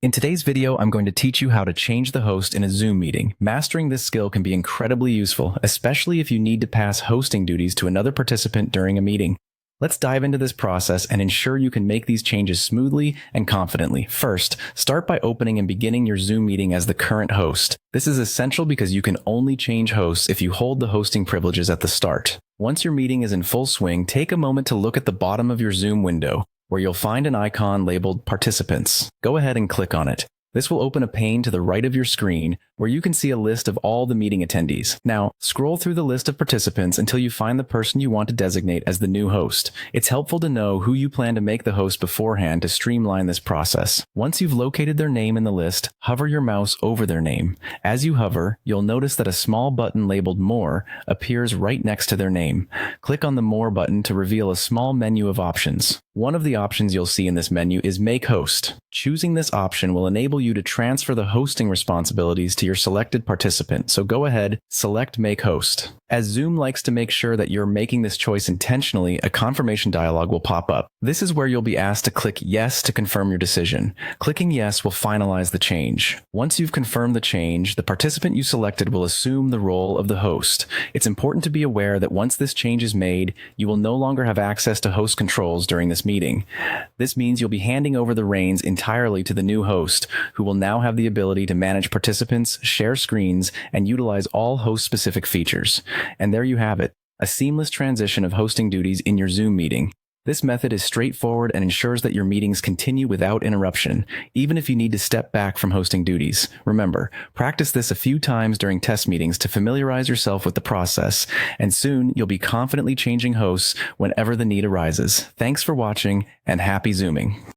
In today's video, I'm going to teach you how to change the host in a Zoom meeting. Mastering this skill can be incredibly useful, especially if you need to pass hosting duties to another participant during a meeting. Let's dive into this process and ensure you can make these changes smoothly and confidently. First, start by opening and beginning your Zoom meeting as the current host. This is essential because you can only change hosts if you hold the hosting privileges at the start. Once your meeting is in full swing, take a moment to look at the bottom of your Zoom window, where you'll find an icon labeled Participants. Go ahead and click on it. This will open a pane to the right of your screen where you can see a list of all the meeting attendees. Now, scroll through the list of participants until you find the person you want to designate as the new host. It's helpful to know who you plan to make the host beforehand to streamline this process. Once you've located their name in the list, hover your mouse over their name. As you hover, you'll notice that a small button labeled More appears right next to their name. Click on the More button to reveal a small menu of options. One of the options you'll see in this menu is Make Host. Choosing this option will enable you to transfer the hosting responsibilities to your selected participant, so go ahead, select Make Host. As Zoom likes to make sure that you're making this choice intentionally, a confirmation dialog will pop up. This is where you'll be asked to click Yes to confirm your decision. Clicking Yes will finalize the change. Once you've confirmed the change, the participant you selected will assume the role of the host. It's important to be aware that once this change is made, you will no longer have access to host controls during this meeting. This means you'll be handing over the reins entirely to the new host, who will now have the ability to manage participants, share screens, and utilize all host-specific features. And there you have it, a seamless transition of hosting duties in your Zoom meeting. This method is straightforward and ensures that your meetings continue without interruption, even if you need to step back from hosting duties. Remember, practice this a few times during test meetings to familiarize yourself with the process, and soon you'll be confidently changing hosts whenever the need arises. Thanks for watching, and happy Zooming.